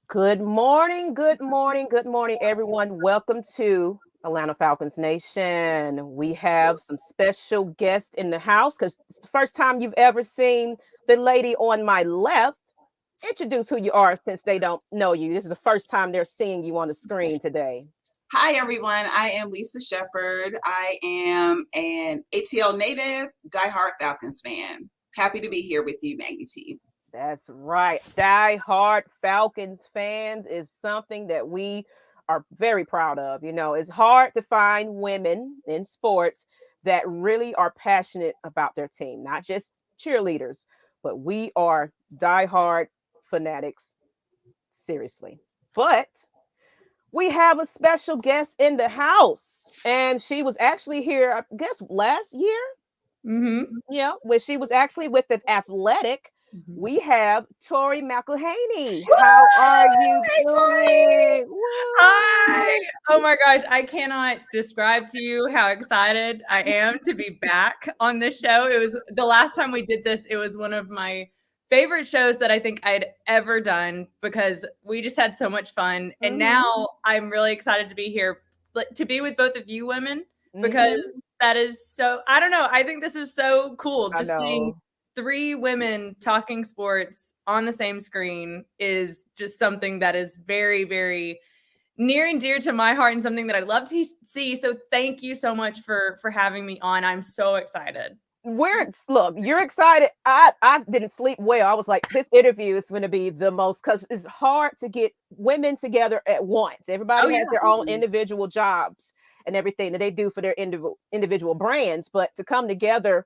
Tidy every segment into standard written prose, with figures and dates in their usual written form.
Good morning, good morning, good morning, everyone. Welcome to Atlanta Falcons Nation. We have some special guests in the house because it's the first time you've ever seen the lady on my left. Introduce who you are since they don't know you. This is the first time they're seeing you on the screen today. Hi, everyone. I am Lisa Shepard. I am an ATL native, diehard Falcons fan. Happy to be here with you, Maggie T. That's right. Die hard Falcons fans is something that we are very proud of. It's hard to find women in sports that really are passionate about their team, not just cheerleaders, but we are die-hard fanatics, seriously. But we have a special guest in the house, and she was actually here, I guess, last year. Mm-hmm. Yeah, when she was actually with the Athletic. Mm-hmm. We have Tori McElhaney. How are you Hey, Tori. doing? Hi. Woo! Oh my gosh. I cannot describe to you how excited I am to be back on this show. It was the last time we did this. It was one of my favorite shows that I think I'd ever done because we just had so much fun. And now I'm really excited to be here, to be with both of you women, because that is so, I don't know. I think this is so cool. I Just seeing know. three women talking sports on the same screen is just something that is very, very near and dear to my heart and something that I love to see. So thank you so much for having me on. I'm so excited. Look, you're excited. I didn't sleep well. I was like, this interview is going to be the most, because it's hard to get women together at once. Oh Everybody yeah. has their own individual jobs and everything that they do for their individual brands, but to come together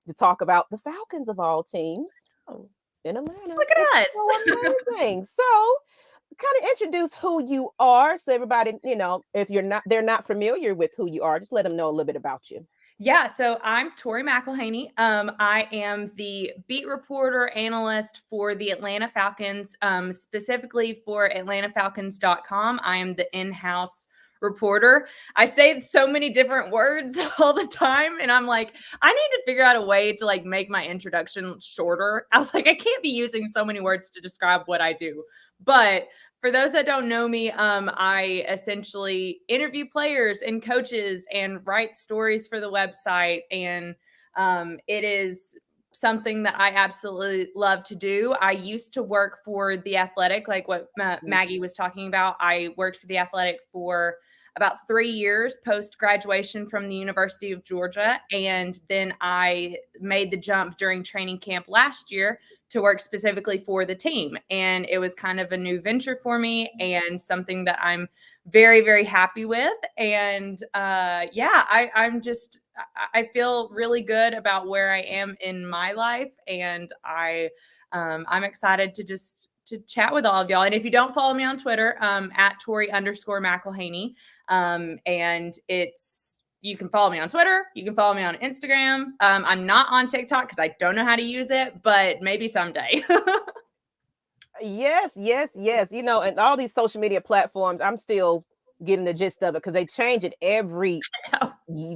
to talk about the Falcons of all teams in Atlanta, Look it's at so us. amazing. So, kind of introduce who you are, so everybody, if they're not familiar with who you are, just let them know a little bit about you. Yeah, so I'm Tori McElhaney. I am the beat reporter analyst for the Atlanta Falcons, specifically for AtlantaFalcons.com. I am the in-house reporter. I say so many different words all the time, and I'm like, I need to figure out a way to like make my introduction shorter. I was like, I can't be using so many words to describe what I do. But for those that don't know me, I essentially interview players and coaches and write stories for the website. And it is something that I absolutely love to do. I used to work for The Athletic, like what Maggie was talking about. I worked for The Athletic for about 3 years post graduation from the University of Georgia. And then I made the jump during training camp last year to work specifically for the team. And it was kind of a new venture for me and something that I'm very, very happy with. And I feel really good about where I am in my life. And I'm excited to chat with all of y'all. And if you don't follow me on Twitter, at Tori_McElhaney, and you can follow me on Twitter. You can follow me on Instagram. I'm not on TikTok because I don't know how to use it, but maybe someday. Yes, yes, yes. And all these social media platforms, I'm still getting the gist of it because they change it every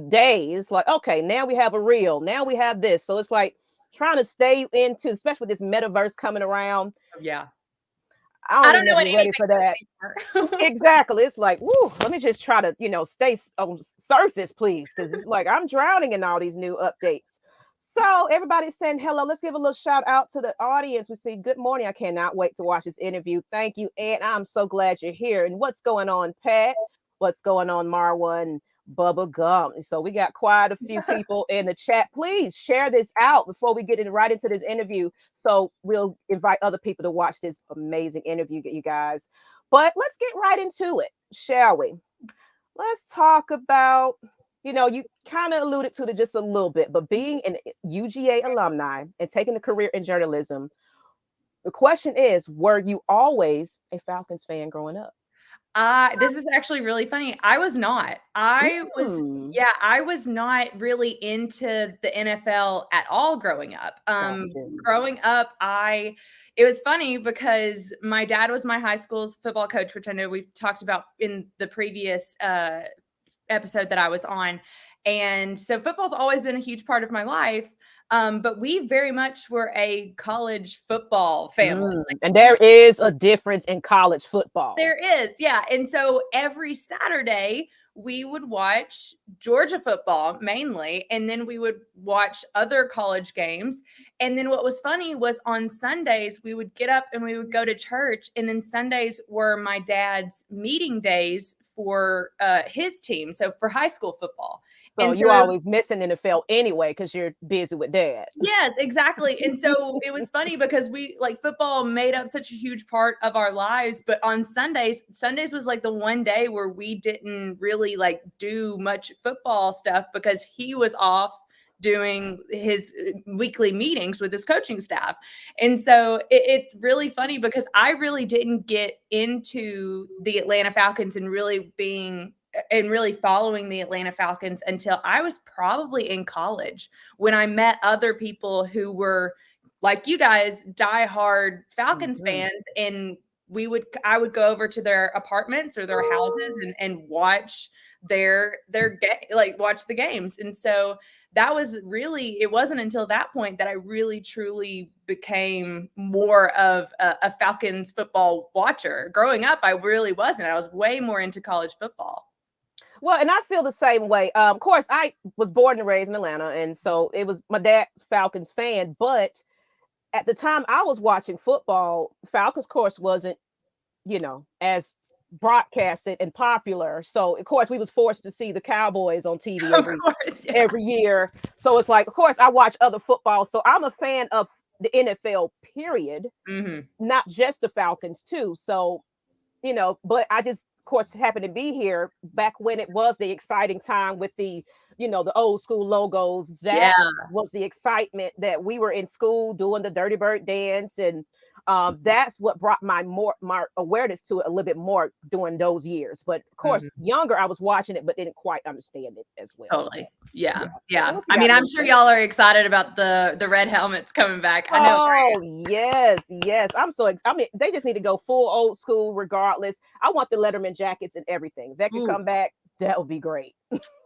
day. It's like, okay, now we have a reel, now we have this. So it's like trying to stay into, especially with this metaverse coming around. Yeah. I I don't don't even know know if what you're ready anything for that. is anymore. Exactly. It's like, woo, let me just try to, stay on surface, please. Because it's like I'm drowning in all these new updates. So everybody's saying hello. Let's give a little shout out to the audience. We see good morning. I cannot wait to watch this interview. Thank you, Ed. I'm so glad you're here. And what's going on, Pat? What's going on, Marwa and Bubba Gum? So we got quite a few people in the chat. Please share this out before we get right into this interview. So we'll invite other people to watch this amazing interview, you guys. But let's get right into it, shall we? Let's talk about, you kind of alluded to it just a little bit, but being an UGA alumni and taking a career in journalism, the question is, were you always a Falcons fan growing up? This is actually really funny. I was not. Mm, I was not really into the NFL at all growing up. gotcha. Growing up, it was funny because my dad was my high school's football coach, which I know we've talked about in the previous episode that I was on. And so football's always been a huge part of my life. But we very much were a college football family. And there is a difference in college football. There is, yeah. And so every Saturday we would watch Georgia football mainly, and then we would watch other college games. And then what was funny was on Sundays we would get up and we would go to church, and then Sundays were my dad's meeting days for his team, so for high school football. So you're always missing NFL anyway because you're busy with dad. Yes, exactly. And so it was funny because we like football made up such a huge part of our lives. But on Sundays was like the one day where we didn't really like do much football stuff because he was off doing his weekly meetings with his coaching staff. And so it's really funny because I really didn't get into the Atlanta Falcons and really following the Atlanta Falcons until I was probably in college, when I met other people who were like you guys, diehard Falcons fans. And I would go over to their apartments or their houses and watch watch the games. And so that was really, it wasn't until that point that I really truly became more of a Falcons football watcher. Growing up, I really wasn't. I was way more into college football. Well, and I feel the same way. Of course, I was born and raised in Atlanta, and so it was my dad's Falcons fan. But at the time I was watching football, Falcons, of course, wasn't, as broadcasted and popular. So, of course, we was forced to see the Cowboys on TV every year. So it's like, of course, I watch other football. So I'm a fan of the NFL, period, not just the Falcons, too. So, but I just, course, happened to be here back when it was the exciting time with the the old school logos. That was the excitement that we were in school doing the Dirty Bird dance, and that's what brought my awareness to it a little bit more during those years. But of course, younger, I was watching it but didn't quite understand it as well. Totally. Yeah. I mean, I'm sure y'all are excited about the red helmets coming back. I know. Oh, yes. I'm so I mean, they just need to go full old school regardless. I want the Letterman jackets and everything. That could come back. That would be great.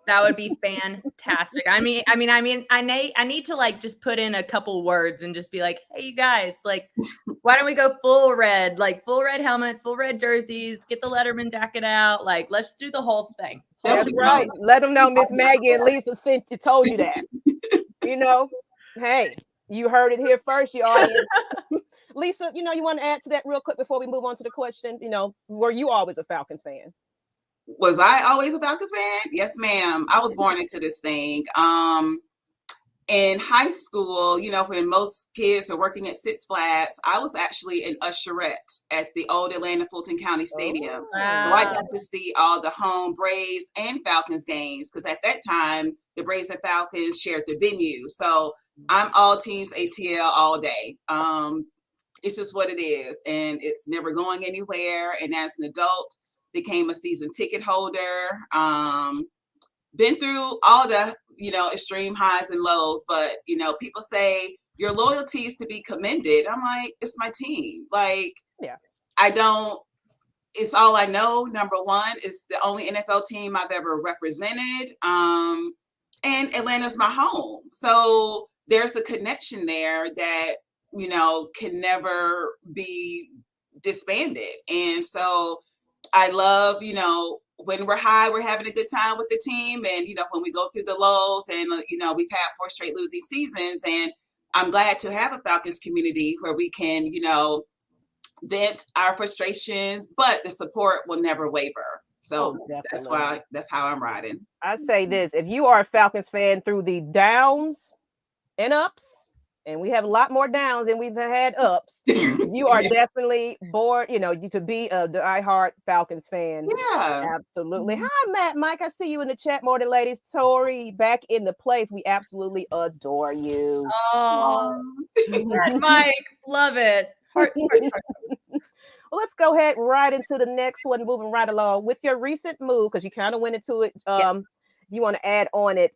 That would be fantastic. I need to like just put in a couple words and just be like, hey, you guys, like, why don't we go full red helmet, full red jerseys, get the Letterman jacket out. Like, let's do the whole thing. That's right. Let them know Miss Maggie and Lisa told you that. Hey, you heard it here first, you audience. Lisa, you want to add to that real quick before we move on to the question? Were you always a Falcons fan? Was I always a Falcons fan? Yes, ma'am. I was born into this thing. In high school, when most kids are working at Six Flags, I was actually an usherette at the old Atlanta Fulton County Stadium. Wow. So I got to see all the home Braves and Falcons games because at that time, the Braves and Falcons shared the venue. So I'm all teams ATL all day. It's just what it is. And it's never going anywhere. And as an adult, became a season ticket holder, been through all the, extreme highs and lows, but, people say your loyalty is to be commended. I'm like, it's my team. Like, it's all I know. Number one, it's the only NFL team I've ever represented. And Atlanta's my home. So there's a connection there that, can never be disbanded. And so I love, when we're high, we're having a good time with the team. And, when we go through the lows and, we've had 4 straight losing seasons. And I'm glad to have a Falcons community where we can, vent our frustrations, but the support will never waver. So that's how I'm riding. I say this, if you are a Falcons fan through the downs and ups, and we have a lot more downs than we've had ups, you are definitely born, to be a diehard Falcons fan. Yeah. Absolutely. Hi, Matt, Mike. I see you in the chat more than ladies. Tori, back in the place. We absolutely adore you. Oh, Mike, love it. Heart. Well, let's go ahead right into the next one, moving right along with your recent move, because you kind of went into it. You want to add on it.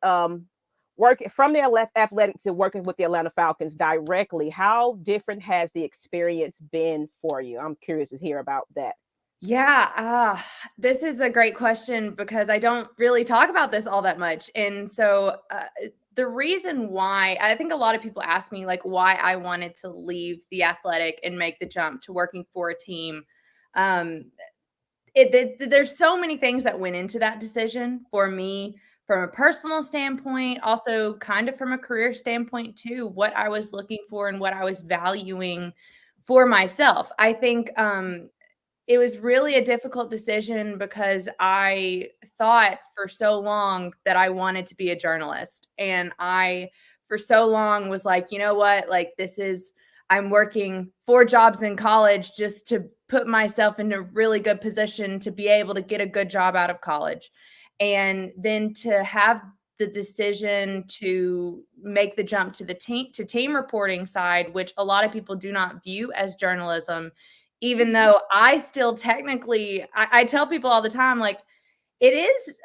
Working from the Athletics to working with the Atlanta Falcons directly, how different has the experience been for you? I'm curious to hear about that. Yeah, this is a great question because I don't really talk about this all that much. And so the reason why I think a lot of people ask me like why I wanted to leave the Athletic and make the jump to working for a team. There's so many things that went into that decision for me from a personal standpoint, also kind of from a career standpoint too, what I was looking for and what I was valuing for myself. I think it was really a difficult decision because I thought for so long that I wanted to be a journalist. And I, for so long, was like, you know what? Like, I'm working 4 jobs in college just to put myself in a really good position to be able to get a good job out of college. And then to have the decision to make the jump to the team reporting side, which a lot of people do not view as journalism, even though I still technically, I tell people all the time, like, it is,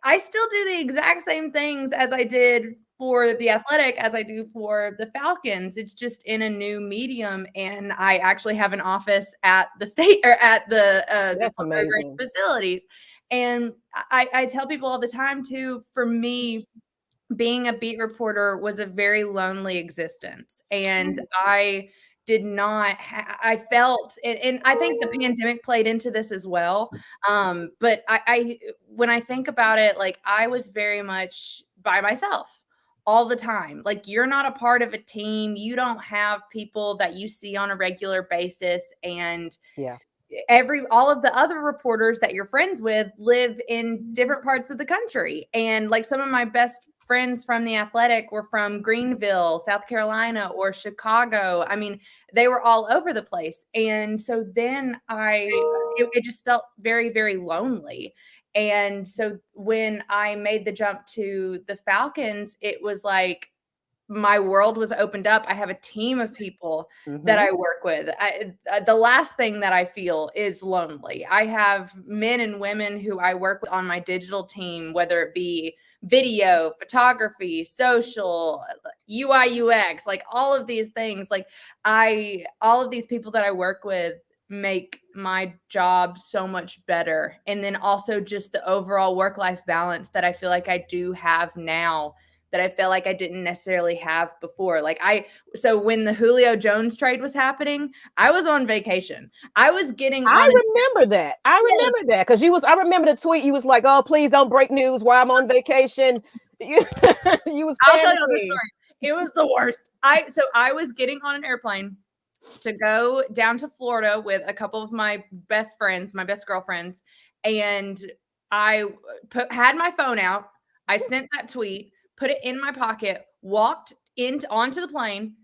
I still do the exact same things as I did for the Athletic as I do for the Falcons. It's just in a new medium, and I actually have an office at the state or at the amazing facilities. And I tell people all the time too, for me, being a beat reporter was a very lonely existence. And I did not, I felt, and I think the pandemic played into this as well. But when I think about it, like I was very much by myself all the time. Like you're not a part of a team. You don't have people that you see on a regular basis. And yeah, all of the other reporters that you're friends with live in different parts of the country. And like some of my best friends from the Athletic were from Greenville, South Carolina, or Chicago. I mean, they were all over the place. And so then it just felt very, very lonely. And so when I made the jump to the Falcons, it was like my world was opened up. I have a team of people that I work with. The last thing that I feel is lonely. I have men and women who I work with on my digital team, whether it be video, photography, social, UI, UX, like all of these things. Like all of these people that I work with make my job so much better. And then also just the overall work-life balance that I feel like I do have now that I feel like I didn't necessarily have before. So when the Julio Jones trade was happening, I was on vacation. I was getting I remember that. Because I remember the tweet. You was like, oh, please don't break news while I'm on vacation. You was I'll tell you the story. It was the worst. I was getting on an airplane to go down to Florida with a couple of my best friends, my best girlfriends. And I had my phone out. I sent that tweet, put it in my pocket, walked onto the plane.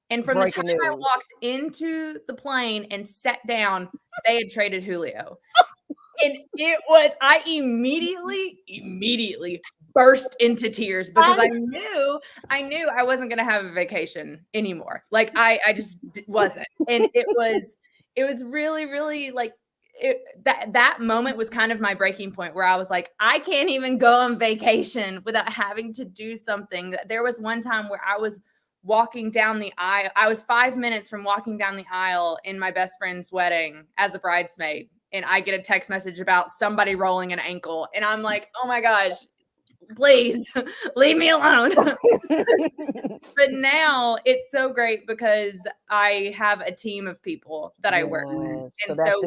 And from the time I walked into the plane and sat down, they had traded Julio. And I immediately burst into tears because I knew I wasn't going to have a vacation anymore. Like I just wasn't. And it was really, really like, that moment was kind of my breaking point where I was like, I can't even go on vacation without having to do something. There was one time where I was walking down the aisle. I was 5 minutes from walking down the aisle in my best friend's wedding as a bridesmaid. And I get a text message about somebody rolling an ankle. And I'm like, oh my gosh, please leave me alone. But now it's so great because I have a team of people that I work with. And so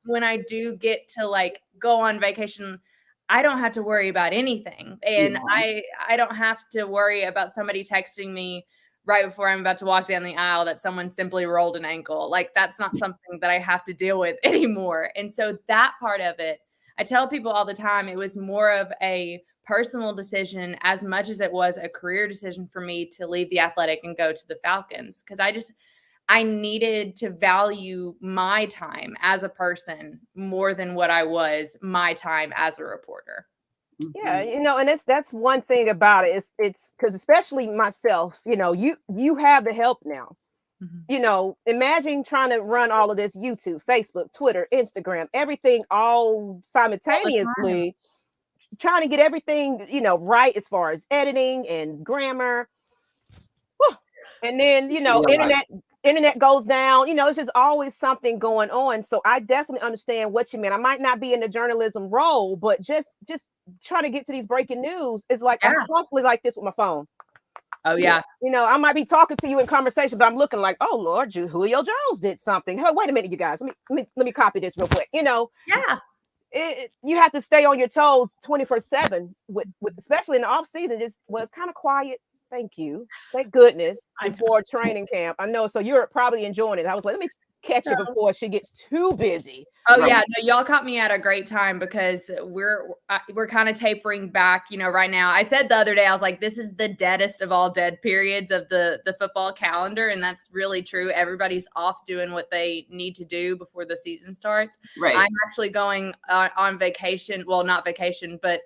when I do get to like go on vacation, I don't have to worry about anything. And I don't have to worry about somebody texting me right before I'm about to walk down the aisle that someone simply rolled an ankle. Like that's not something that I have to deal with anymore. And so that part of it, I tell people all the time, it was more of a personal decision as much as it was a career decision for me to leave the Athletic and go to the Falcons. Because I needed to value my time as a person more than what I was my time as a reporter. Yeah, and that's one thing about it. It's because especially myself, you have the help now. Imagine trying to run all of this YouTube, Facebook, Twitter, Instagram, everything all simultaneously, trying to get everything, right as far as editing and grammar. Whew. And then, internet goes down, it's just always something going on. So I definitely understand what you mean. I might not be in the journalism role, but just trying to get to these breaking news is like, I'm constantly like this with my phone. Oh yeah. You know, I might be talking to you in conversation, but I'm looking like, oh Lord, Julio Jones did something. Hey, wait a minute, you guys. Let me copy this real quick. You know, Yeah. You have to stay on your toes 24/7 with especially in the off season. It was kind of quiet. Thank you. Thank goodness before training camp. I know. So you're probably enjoying it. I was like, let me catch her before she gets too busy. Oh yeah, no, y'all caught me at a great time because we're kind of tapering back, you know, right now. I said the other day, I was like, this is the deadest of all dead periods of the football calendar, and that's really true. Everybody's off doing what they need to do before the season starts. Right. I'm actually going on vacation. Well, not vacation, but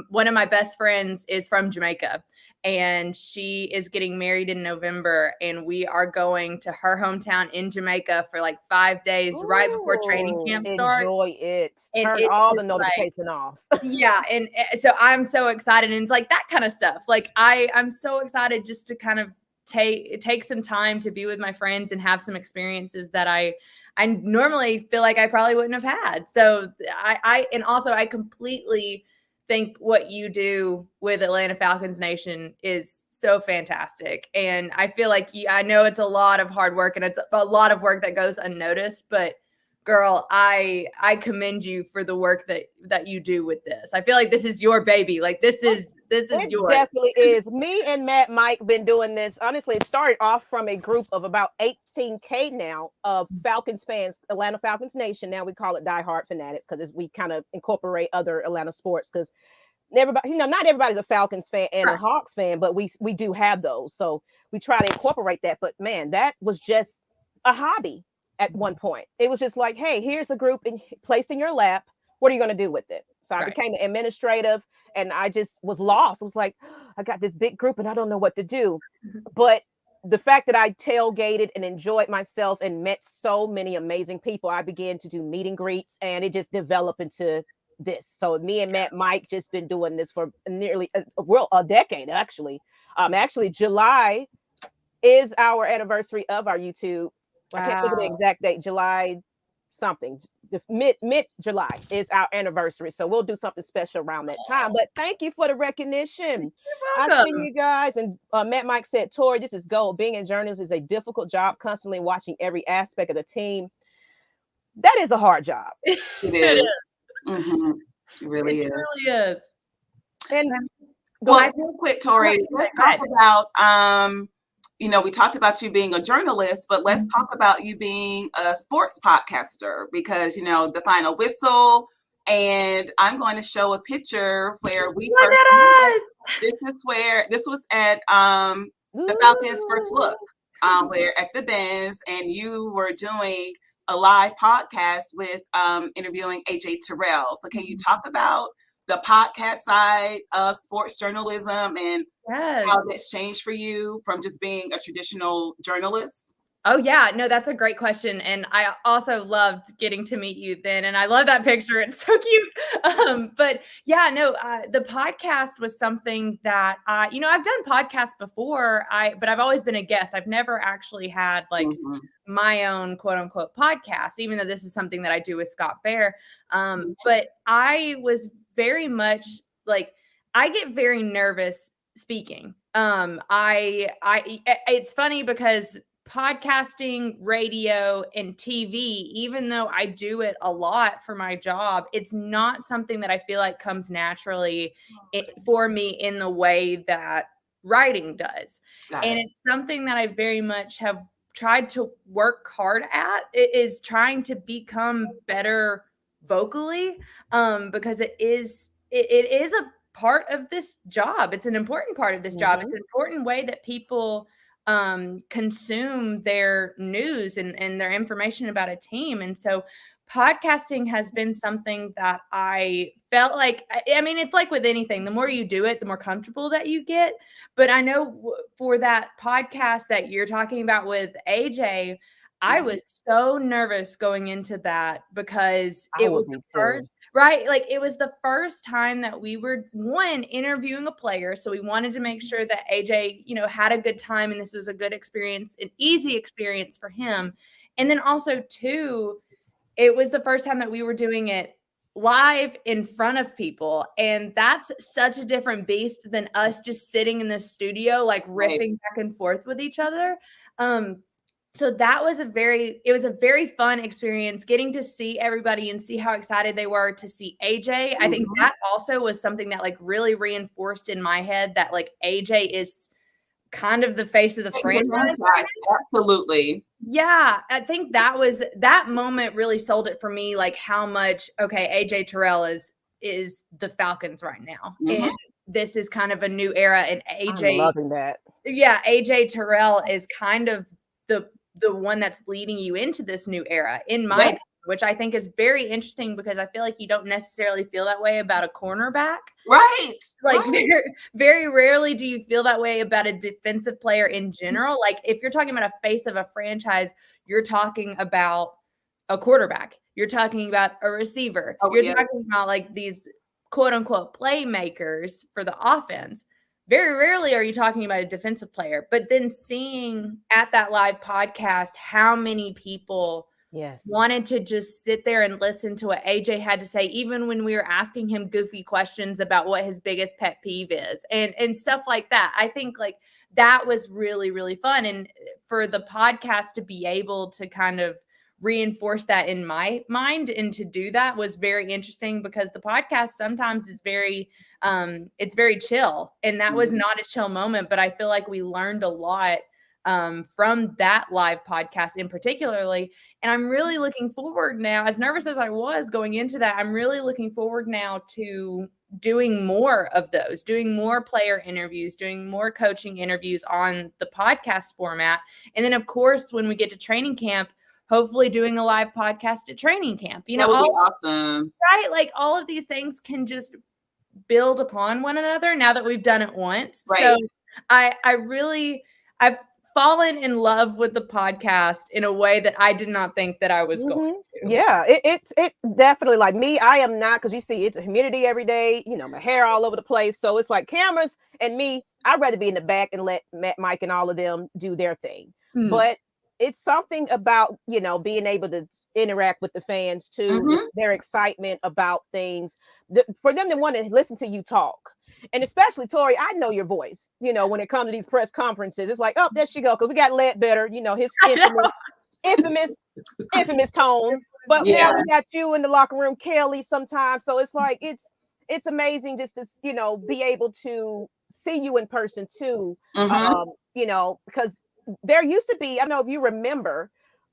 one of my best friends is from Jamaica, and she is getting married in November, and we are going to her hometown in Jamaica for like 5 days right before training camp starts. Enjoy it. And Turn it's all the just notification off. Yeah, and so I'm so excited, and it's like that kind of stuff. Like I'm so excited just to kind of take some time to be with my friends and have some experiences that I normally feel like I probably wouldn't have had. So and also I completely think what you do with Atlanta Falcons Nation is so fantastic. And I feel like I know it's a lot of hard work and it's a lot of work that goes unnoticed, but girl, I commend you for the work that you do with this. I feel like this is your baby. Like this is It yours. definitely is. Me and Matt Mike been doing this. Honestly, it started off from a group of about 18K now of Falcons fans, Atlanta Falcons Nation. Now we call it Die Hard Fanatics because we kind of incorporate other Atlanta sports because everybody, you know, not everybody's a Falcons fan and a Hawks fan, but we do have those. So we try to incorporate that. But man, that was just a hobby at one point. It was just like, hey, here's a group placed in your lap. What are you going to do with it? So I became administrative and I just was lost. I was like, I got this big group and I don't know what to do. But the fact that I tailgated and enjoyed myself and met so many amazing people, I began to do meet and greets and it just developed into this. So me and Matt Mike just been doing this for nearly a decade, actually. Actually, July is our anniversary of our YouTube. Wow. I can't think of the exact date. July something. The mid July is our anniversary. So we'll do something special around that time. But thank you for the recognition. I see you guys. And Matt Mike said, Tori, this is gold. Being in journalism is a difficult job, constantly watching every aspect of the team. That is a hard job. It is. Mm-hmm. It really is. It really is. And well, real quick, Tori, let's talk about you know, we talked about you being a journalist, but let's talk about you being a sports podcaster because, you know, the final whistle. And I'm going to show a picture where we first met. This was at the Falcons' first look, where at the Benz, and you were doing a live podcast with interviewing AJ Terrell. So can you talk about the podcast side of sports journalism and how that's changed for you from just being a traditional journalist? Oh yeah, no, that's a great question. And I also loved getting to meet you then. And I love that picture. It's so cute. But yeah, no, the podcast was something that you know, I've done podcasts before, but I've always been a guest. I've never actually had like my own quote unquote podcast, even though this is something that I do with Scott Bear. But I was very much like, I get very nervous speaking. It's funny because podcasting, radio, and TV, even though I do it a lot for my job, it's not something that I feel like comes naturally for me in the way that writing does. And it's something that I very much have tried to work hard at, is trying to become better vocally, because it is a part of this job. It's an important part of this job. It's an important way that people consume their news and their information about a team. And so podcasting has been something that I felt like, I mean, it's like with anything, the more you do it, the more comfortable that you get. But I know for that podcast that you're talking about with AJ, I was so nervous going into that because it was the first, right? Like it was the first time that we were interviewing a player. So we wanted to make sure that AJ, you know, had a good time and this was a good experience, an easy experience for him. And then also too, it was the first time that we were doing it live in front of people. And that's such a different beast than us just sitting in the studio, like riffing back and forth with each other. So that was it was a very fun experience getting to see everybody and see how excited they were to see AJ. I think that also was something that like really reinforced in my head that like AJ is kind of the face of the franchise. Absolutely. Yeah, I think that moment really sold it for me, like how much, okay, AJ Terrell is the Falcons right now. And this is kind of a new era, and AJ, I'm loving that. Yeah, AJ Terrell is kind of the one that's leading you into this new era, in my opinion, which I think is very interesting because I feel like you don't necessarily feel that way about a cornerback. Right. Like very, very rarely do you feel that way about a defensive player in general. Like if you're talking about a face of a franchise, you're talking about a quarterback. You're talking about a receiver. You're talking about like these quote unquote playmakers for the offense. Very rarely are you talking about a defensive player, but then seeing at that live podcast how many people wanted to just sit there and listen to what AJ had to say, even when we were asking him goofy questions about what his biggest pet peeve is and stuff like that. I think like that was really, really fun. And for the podcast to be able to kind of reinforce that in my mind and to do that was very interesting because the podcast sometimes is very it's very chill, and that was not a chill moment, but I feel like we learned a lot from that live podcast in particularly. And I'm really looking forward now, as nervous as I was going into that, I'm really looking forward now to doing more of those, doing more player interviews, doing more coaching interviews on the podcast format. And then of course, when we get to training camp, hopefully doing a live podcast at training camp. You know, that would be awesome. Right? Like all of these things can just build upon one another now that we've done it once. Right. So I've fallen in love with the podcast in a way that I did not think that I was going to. Yeah, it definitely, like me, I am not, because you see it's a humidity every day, you know, my hair all over the place. So it's like cameras and me, I'd rather be in the back and let Mike and all of them do their thing. But it's something about, you know, being able to interact with the fans too, their excitement about things, for them to want to listen to you talk. And especially Tori, I know your voice, you know, when it comes to these press conferences, it's like, oh, there she go. Cause we got Ledbetter, you know, his infamous tone. But now we got you in the locker room, Kelly, sometimes. So it's like, it's amazing just to, you know, be able to see you in person too. You know, because there used to be, I don't know if you remember,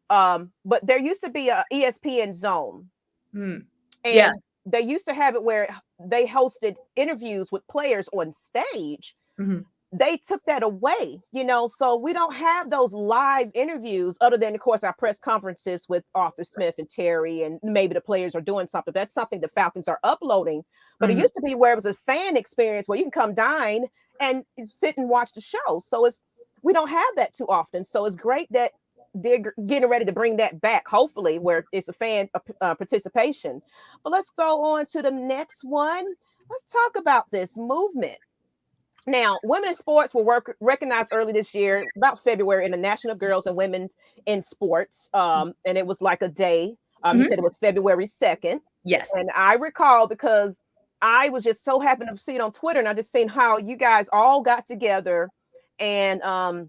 but there used to be a ESPN zone. And they used to have it where they hosted interviews with players on stage. They took that away, you know, so we don't have those live interviews other than, of course, our press conferences with Arthur Smith and Terry, and maybe the players are doing something. That's something the Falcons are uploading. But it used to be where it was a fan experience where you can come dine and sit and watch the show. So we don't have that too often. So it's great that they're getting ready to bring that back, hopefully, where it's a fan participation. But let's go on to the next one. Let's talk about this movement. Now, women in sports were recognized early this year, about February, in the National Girls and Women in Sports. And it was like a day. You said it was February 2nd. Yes. And I recall because I was just so happy to see it on Twitter, and I just seen how you guys all got together and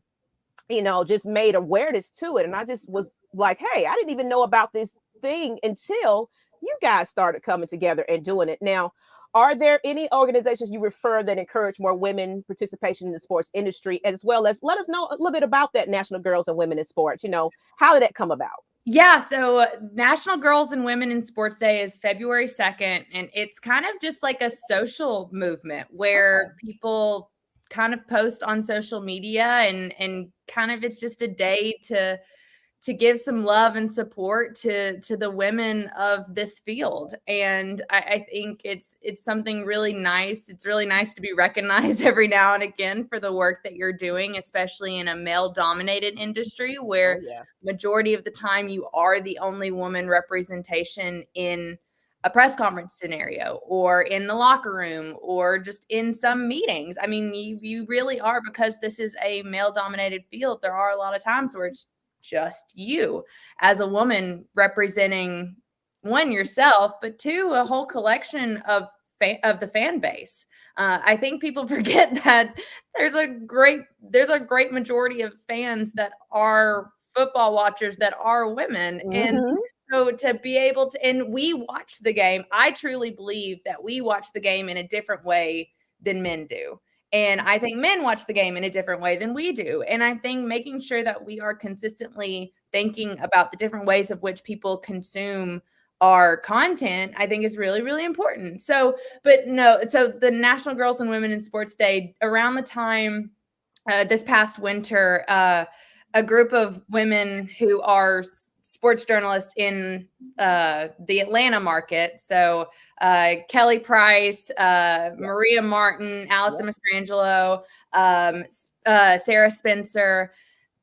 you know, just made awareness to it. And I just was like, hey, I didn't even know about this thing until you guys started coming together and doing it. Now, are there any organizations you refer that encourage more women participation in the sports industry, as well as let us know a little bit about that National Girls and Women in Sports? You know, how did that come about? Yeah, so National Girls and Women in Sports Day is February 2nd, and it's kind of just like a social movement where people kind of post on social media and kind of it's just a day to give some love and support to the women of this field. And I think it's something really nice. It's really nice to be recognized every now and again for the work that you're doing, especially in a male-dominated industry where majority of the time you are the only woman representation in a press conference scenario or in the locker room or just in some meetings. I mean, you really are, because this is a male-dominated field. There are a lot of times where it's just you as a woman representing one, yourself, but two, a whole collection of the fan base. I think people forget that there's a great majority of fans that are football watchers that are women. And so to be able to, and we watch the game, I truly believe that we watch the game in a different way than men do. And I think men watch the game in a different way than we do. And I think making sure that we are consistently thinking about the different ways of which people consume our content, I think is really, really important. So, but no, so the National Girls and Women in Sports Day, around the time this past winter, a group of women who are sports journalists in the Atlanta market. So Kelly Price, Maria Martin, Allison Mastrangelo, Sarah Spencer,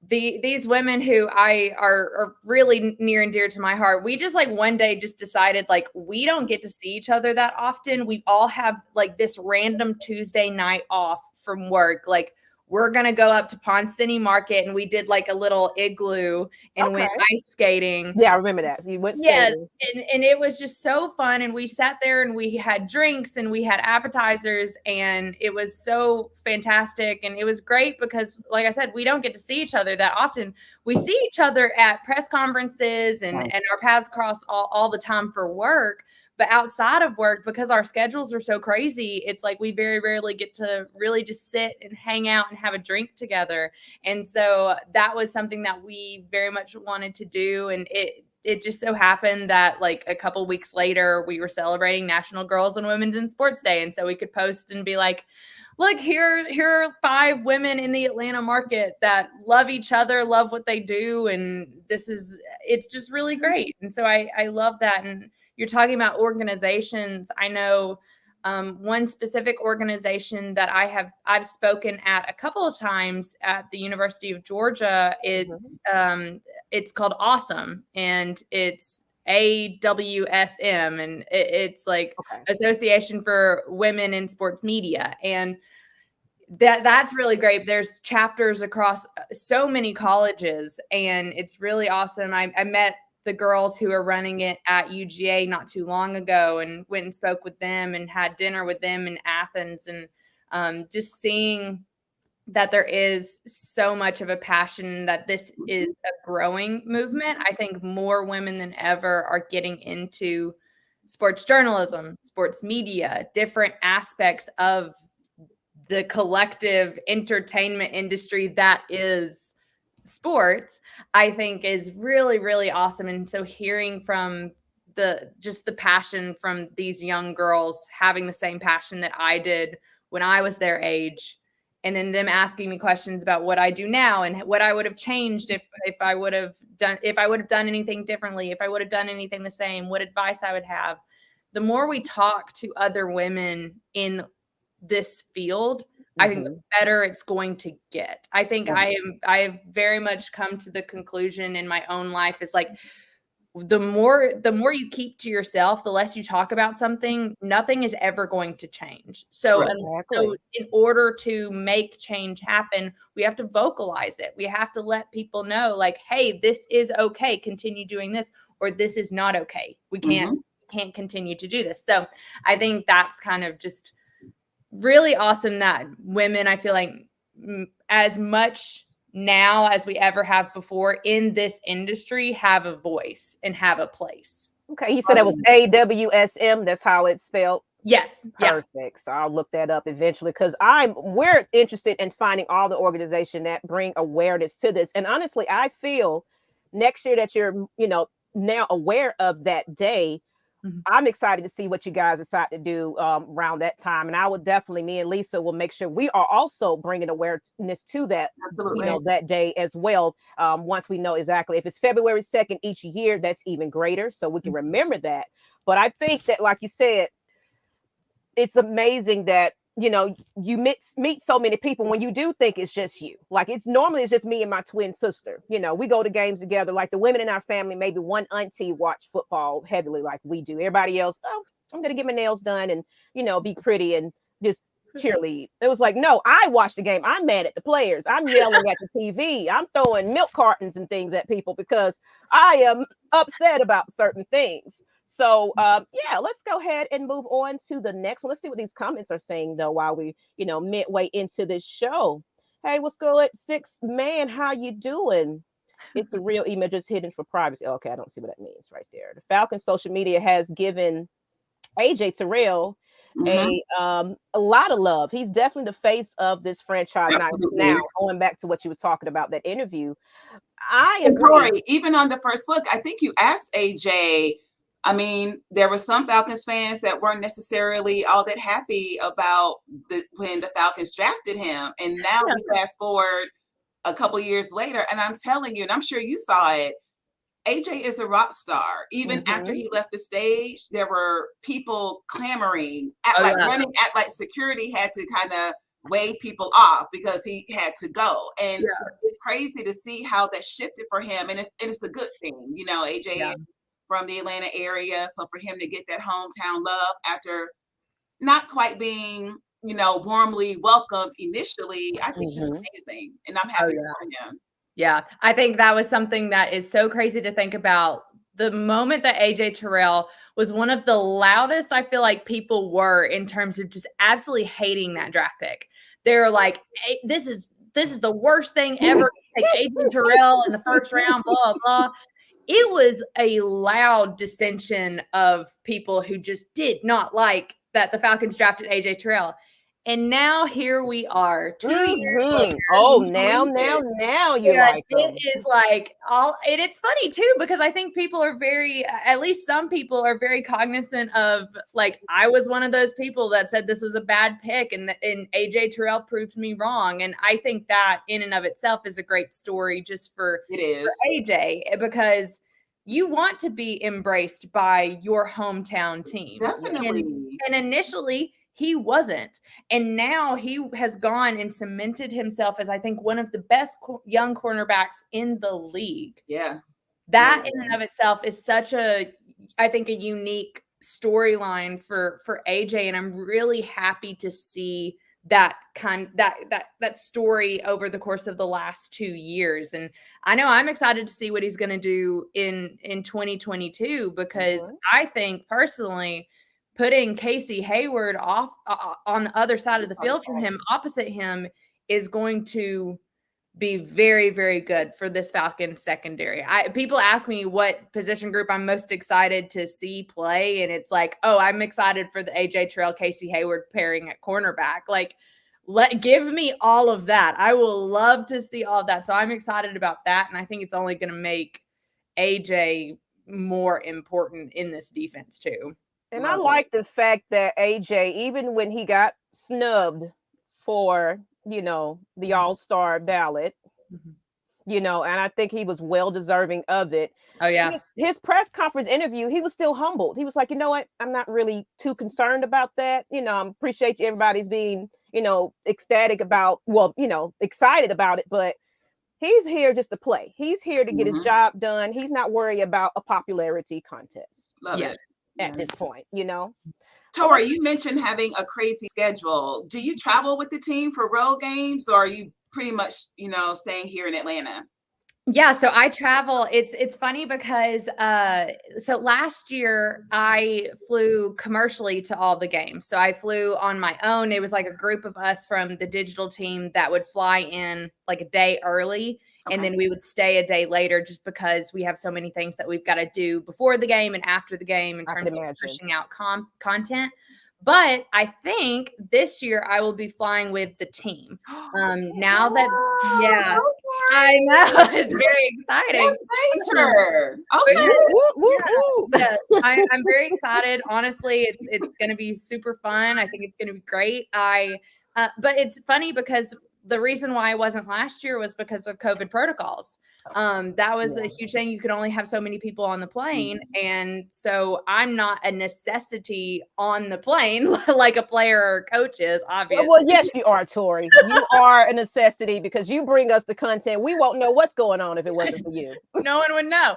these women who are really near and dear to my heart. We just like one day just decided like we don't get to see each other that often. We all have like this random Tuesday night off from work. Like we're going to go up to Pond City Market, and we did like a little igloo and went ice skating. Yeah, I remember that. So you went skating. Yes, and it was just so fun. And we sat there and we had drinks and we had appetizers, and it was so fantastic. And it was great because, like I said, we don't get to see each other that often. We see each other at press conferences and our paths cross all the time for work. But outside of work, because our schedules are so crazy, it's like we very rarely get to really just sit and hang out and have a drink together. And so that was something that we very much wanted to do. And it just so happened that like a couple weeks later, we were celebrating National Girls and Women in Sports Day. And so we could post and be like, look, here are 5 women in the Atlanta market that love each other, love what they do. And it's just really great. And so I love that. And you're talking about organizations. I know one specific organization that I've spoken at a couple of times at the University of Georgia. It's called Awesome, and it's AWSM, and it's like Association for Women in Sports Media. And that's really great. There's chapters across so many colleges, and it's really awesome. I met the girls who are running it at UGA not too long ago, and went and spoke with them and had dinner with them in Athens, and just seeing that there is so much of a passion, that this is a growing movement. I think more women than ever are getting into sports journalism, sports media, different aspects of the collective entertainment industry that is sports, I think is really, really awesome. And so hearing from the passion from these young girls, having the same passion that I did when I was their age, and then them asking me questions about what I do now and what I would have changed if I would have done anything differently, if I would have done anything the same, what advice I would have. The more we talk to other women in this field, I think the better it's going to get. I think I have very much come to the conclusion in my own life is like, the more you keep to yourself, the less you talk about something, nothing is ever going to change. So in order to make change happen, we have to vocalize it. We have to let people know, like, hey, this is okay. Continue doing this, or this is not okay. We can't continue to do this. So I think that's kind of just really awesome that women, I feel like as much now as we ever have before in this industry, have a voice and have a place. Okay, you said that was AWSM. That's how it's spelled. Yes. Perfect. Yeah. So I'll look that up eventually, because we're interested in finding all the organizations that bring awareness to this. And honestly, I feel next year that you're, now aware of that day, I'm excited to see what you guys decide to do around that time. And I would definitely, me and Lisa will make sure we are also bringing awareness to that, that day as well. Once we know exactly, if it's February 2nd each year, that's even greater. So we can remember that. But I think that, like you said, it's amazing that, you meet so many people when you do think it's just you. Like it's just me and my twin sister. We go to games together. Like the women in our family, maybe one auntie watch football heavily like we do. Everybody else, I'm going to get my nails done and, be pretty and just cheerlead. It was like, no, I watch the game. I'm mad at the players. I'm yelling at the TV. I'm throwing milk cartons and things at people because I am upset about certain things. So yeah, let's go ahead and move on to the next one. Let's see what these comments are saying though while we, midway into this show. Hey, what's good? Six man, how you doing? It's a real email just hidden for privacy. Okay, I don't see what that means right there. The Falcons social media has given AJ Terrell a lot of love. He's definitely the face of this franchise. Now going back to what you were talking about, that interview, I agree. Tori, even on the first look, I think you asked AJ. I mean, there were some Falcons fans that weren't necessarily all that happy about when the Falcons drafted him, and now we fast forward a couple years later, and I'm telling you, and I'm sure you saw it, AJ is a rock star. Even after he left the stage, there were people clamoring, running at like security had to kind of wave people off because he had to go. And it's crazy to see how that shifted for him. And it's a good thing. AJ is from the Atlanta area. So for him to get that hometown love after not quite being, warmly welcomed initially, I think it's amazing. And I'm happy for him. Yeah, I think that was something that is so crazy to think about. The moment that AJ Terrell was one of the loudest, I feel like people were in terms of just absolutely hating that draft pick. They're like, hey, this is the worst thing ever. Take AJ Terrell in the first round, blah, blah. It was a loud dissension of people who just did not like that the Falcons drafted AJ Terrell. And now here we are, 2 years later. Oh, now you like them. It is like and it's funny too, because I think people are at least some people are very cognizant of, like, I was one of those people that said this was a bad pick, and AJ Terrell proved me wrong. And I think that in and of itself is a great story just for AJ, because you want to be embraced by your hometown team. Definitely. And initially, he wasn't. And now he has gone and cemented himself as, I think, one of the best young cornerbacks in the league. Yeah. That in and of itself is such a unique storyline for AJ. And I'm really happy to see that story over the course of the last 2 years. And I know I'm excited to see what he's going to do in 2022, because I think personally, putting Casey Hayward off on the other side of the field from him, opposite him, is going to be very, very good for this Falcons secondary. People ask me what position group I'm most excited to see play, and it's like, oh, I'm excited for the AJ Terrell, Casey Hayward pairing at cornerback. Like, give me all of that. I will love to see all of that. So I'm excited about that, and I think it's only going to make AJ more important in this defense too. And I like the fact that AJ, even when he got snubbed for, the All-Star ballot, and I think he was well deserving of it. Oh, yeah. His press conference interview, he was still humbled. He was like, you know what? I'm not really too concerned about that. I appreciate everybody's being, ecstatic about, excited about it, but he's here just to play. He's here to get his job done. He's not worried about a popularity contest. Love it. At this point, Tori, you mentioned having a crazy schedule. Do you travel with the team for road games, or are you pretty much, staying here in Atlanta? Yeah, so I travel. It's funny because so last year I flew commercially to all the games. So I flew on my own. It was like a group of us from the digital team that would fly in like a day early. And then we would stay a day later, just because we have so many things that we've got to do before the game and after the game in terms of pushing out content. But I think this year I will be flying with the team. Now that, I know, it's very exciting. I'm very excited. Honestly, it's going to be super fun. I think it's going to be great. But it's funny because the reason why I wasn't last year was because of COVID protocols. That was a huge thing. You could only have so many people on the plane. And so I'm not a necessity on the plane like a player or coach is, obviously. Well, yes, you are, Tori. You are a necessity because you bring us the content. We won't know what's going on if it wasn't for you. No one would know.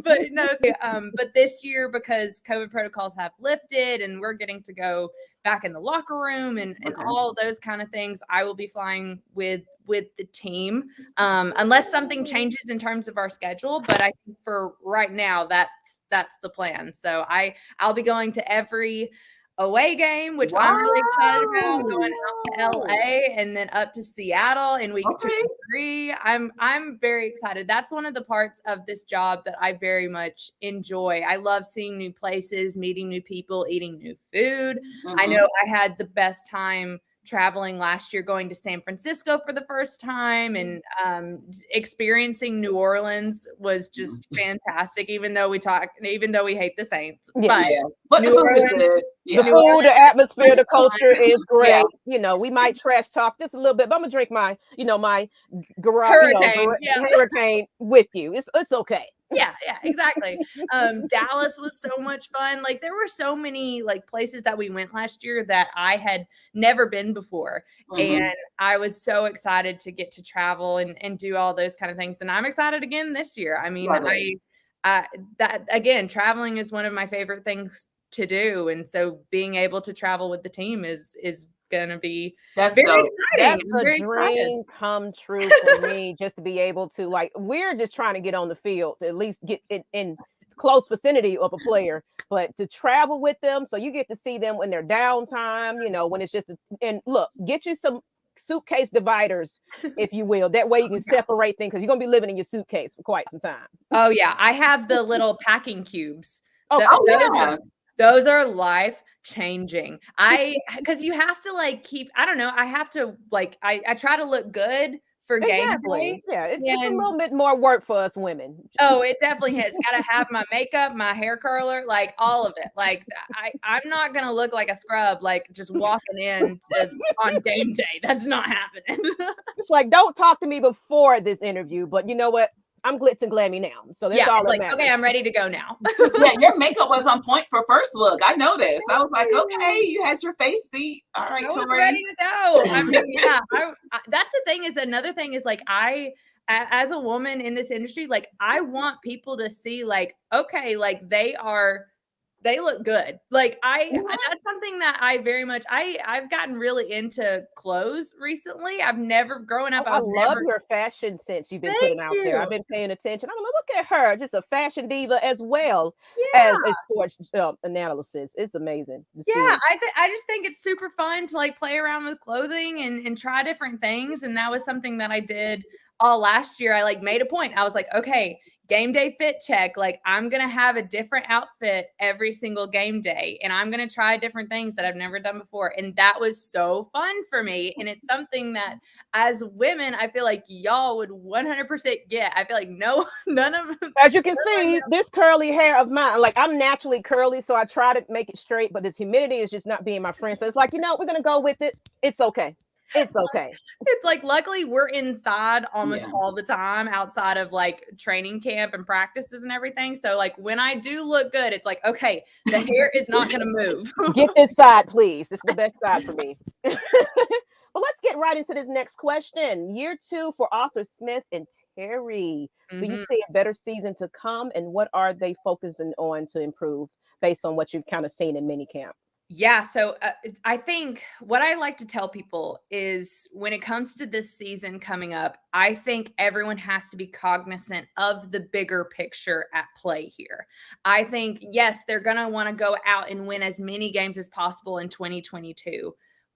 But this year, because COVID protocols have lifted and we're getting to go back in the locker room and all those kind of things. I will be flying with the team, unless something changes in terms of our schedule. But I think for right now, that's the plan. So I'll be going to every away game, which I'm really excited about, going out to LA and then up to Seattle in week 2 and 3. I'm very excited. That's one of the parts of this job that I very much enjoy. I love seeing new places, meeting new people, eating new food. I know I had the best time traveling last year, going to San Francisco for the first time, and experiencing New Orleans was just fantastic. Even though we hate the Saints, but New Orleans, the food, the atmosphere, the culture is great. You know, we might trash talk just a little bit, but I'm gonna drink my, my hurricane with you. It's okay. Yeah, exactly. Dallas was so much fun. Like, there were so many like places that we went last year that I had never been before. And I was so excited to get to travel and do all those kind of things. And I'm excited again this year. I mean, that again, traveling is one of my favorite things to do. And so being able to travel with the team is gonna be very exciting. That's a dream come true for me, just to be able to, like, we're just trying to get on the field, to at least get in close vicinity of a player, but to travel with them, so you get to see them when they're downtime, when it's just and look, get you some suitcase dividers, if you will. That way you can separate things, because you're gonna be living in your suitcase for quite some time. Oh yeah, I have the little packing cubes. Those are life changing. Because you have to like keep, I don't know, I have to like, I try to look good for game day. Yeah, it's a little bit more work for us women. Oh, it definitely has. Got to have my makeup, my hair curler, like all of it. Like I'm not gonna look like a scrub, like just walking in on game day. That's not happening. It's like, don't talk to me before this interview, but you know what? I'm glitz and glammy now. So that's all that matters. Okay, I'm ready to go now. Your makeup was on point for first look. I noticed. I was like, okay, you had your face beat. All right, Tori. Ready to go. I mean, that's the thing. Is another thing is, like, as a woman in this industry, like, I want people to see, like, okay, like they look good. Like that's something that I very much, I've gotten really into clothes recently. I've never growing up. I love your fashion sense you've been putting out there. I've been paying attention. I'm gonna look at her, just a fashion diva as well as a sports analysis. It's amazing. I just think it's super fun to like play around with clothing and try different things. And that was something that I did all last year. I like made a point. I was like, okay, game day fit check. Like, I'm going to have a different outfit every single game day, and I'm going to try different things that I've never done before. And that was so fun for me. And it's something that as women, I feel like y'all would 100% get. I feel like none of them. As you can see, this curly hair of mine, like, I'm naturally curly, so I try to make it straight, but this humidity is just not being my friend. So it's like, we're going to go with it. It's okay. It's okay. It's like, luckily we're inside almost all the time outside of like training camp and practices and everything. So like when I do look good, it's like, okay, the hair is not going to move. Get this side, please. This is the best side for me. But let's get right into this next question. Year 2 for Arthur Smith and Terry. Do you see a better season to come, and what are they focusing on to improve based on what you've kind of seen in minicamp? Yeah. So I think what I like to tell people is, when it comes to this season coming up, I think everyone has to be cognizant of the bigger picture at play here. I think, yes, they're going to want to go out and win as many games as possible in 2022.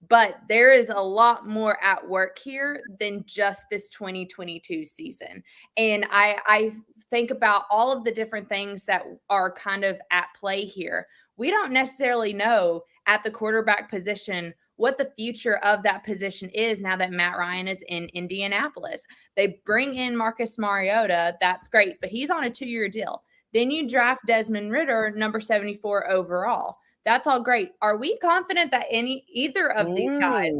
But there is a lot more at work here than just this 2022 season. And I think about all of the different things that are kind of at play here. We don't necessarily know at the quarterback position what the future of that position is now that Matt Ryan is in Indianapolis. They bring in Marcus Mariota. That's great, but he's on a 2-year deal. Then you draft Desmond Ridder, number 74 overall. That's all great. Are we confident that either of these guys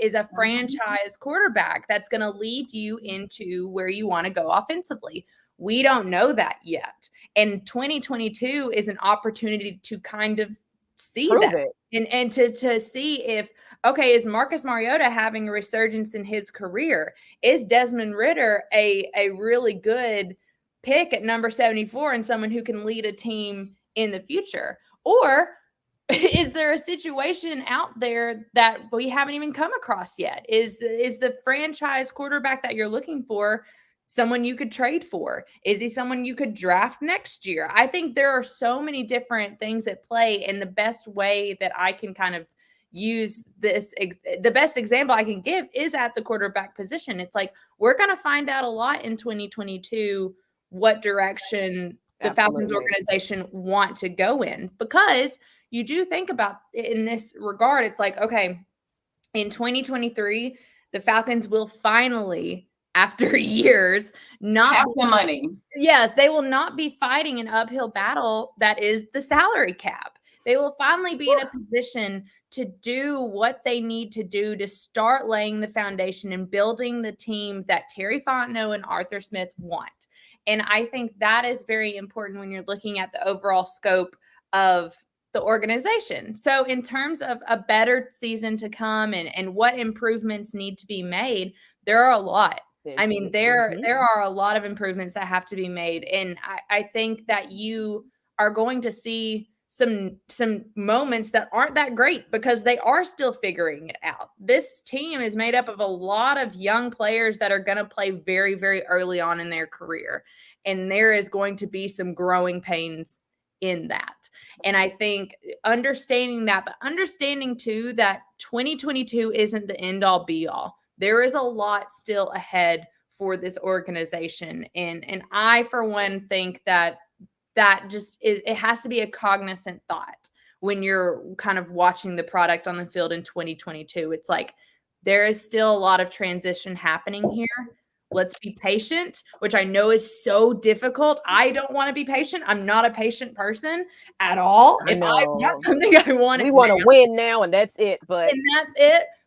is a franchise quarterback that's going to lead you into where you want to go offensively? We don't know that yet. And 2022 is an opportunity to kind of see that and to see if, okay, is Marcus Mariota having a resurgence in his career? Is Desmond Ridder a really good pick at number 74 and someone who can lead a team in the future? Or is there a situation out there that we haven't even come across yet? Is the franchise quarterback that you're looking for someone you could trade for? Is he someone you could draft next year? I think there are so many different things at play, and the best way that I can kind of use this, the best example I can give is at the quarterback position. It's like, we're going to find out a lot in 2022 what direction the Falcons organization want to go in, because you do think about in this regard, it's like, okay, in 2023, the Falcons will finally, after years, not have the money. Yes, they will not be fighting an uphill battle that is the salary cap. They will finally be in a position to do what they need to do to start laying the foundation and building the team that Terry Fontenot and Arthur Smith want. And I think that is very important when you're looking at the overall scope of the organization. So in terms of a better season to come and what improvements need to be made, there are a lot. I mean, there are a lot of improvements that have to be made. And I think that you are going to see some moments that aren't that great because they are still figuring it out. This team is made up of a lot of young players that are going to play very, very early on in their career. And there is going to be some growing pains in that. And I think understanding that, but understanding too that 2022 isn't the end all be all. There is a lot still ahead for this organization. And I, for one, think that just is, it has to be a cognizant thought when you're kind of watching the product on the field in 2022. It's like, there is still a lot of transition happening here. Let's be patient, which I know is so difficult. I don't want to be patient. I'm not a patient person at all. If I've got something I want, we want to win now, and that's it. But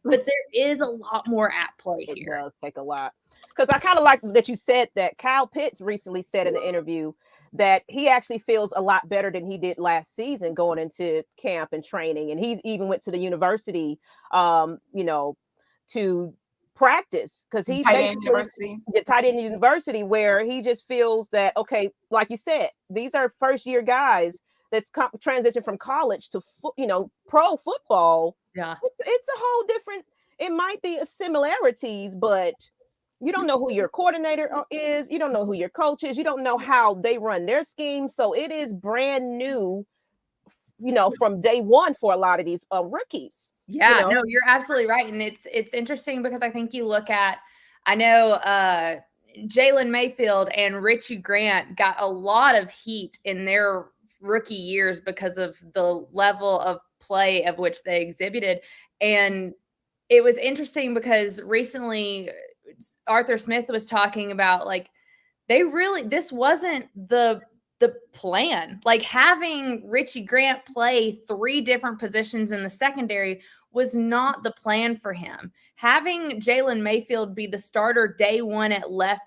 there is a lot more at play here. It does take a lot. Because I kind of like that you said that Kyle Pitts recently said in the interview that he actually feels a lot better than he did last season going into camp and training, and he even went to the university, to practice because he's tight end university where he just feels that, okay, like you said, these are first year guys that's transition from college to pro football. Yeah, it's a whole different. It might be a similarities, but you don't know who your coordinator is. You don't know who your coach is. You don't know how they run their scheme. So it is brand new, from day one for a lot of these rookies. Yeah, no, you're absolutely right. And it's interesting because I think you look at, I know Jalen Mayfield and Richie Grant got a lot of heat in their rookie years because of the level of play of which they exhibited. And it was interesting because recently Arthur Smith was talking about, like, this wasn't the plan. Like, having Richie Grant play 3 different positions in the secondary was not the plan for him. Having Jalen Mayfield be the starter day one at left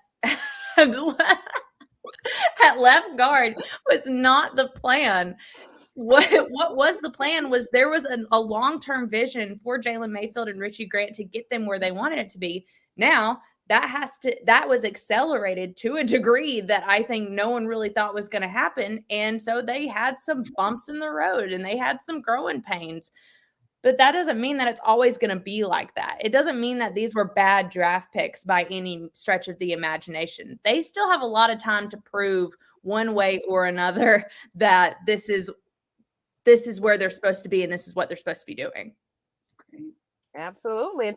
at left guard was not the plan. What was the plan was there was a long-term vision for Jalen Mayfield and Richie Grant to get them where they wanted it to be. Now that was accelerated to a degree that I think no one really thought was going to happen. And so they had some bumps in the road and they had some growing pains. But that doesn't mean that it's always going to be like that. It doesn't mean that these were bad draft picks by any stretch of the imagination. They still have a lot of time to prove one way or another that this is where they're supposed to be and this is what they're supposed to be doing. Absolutely. And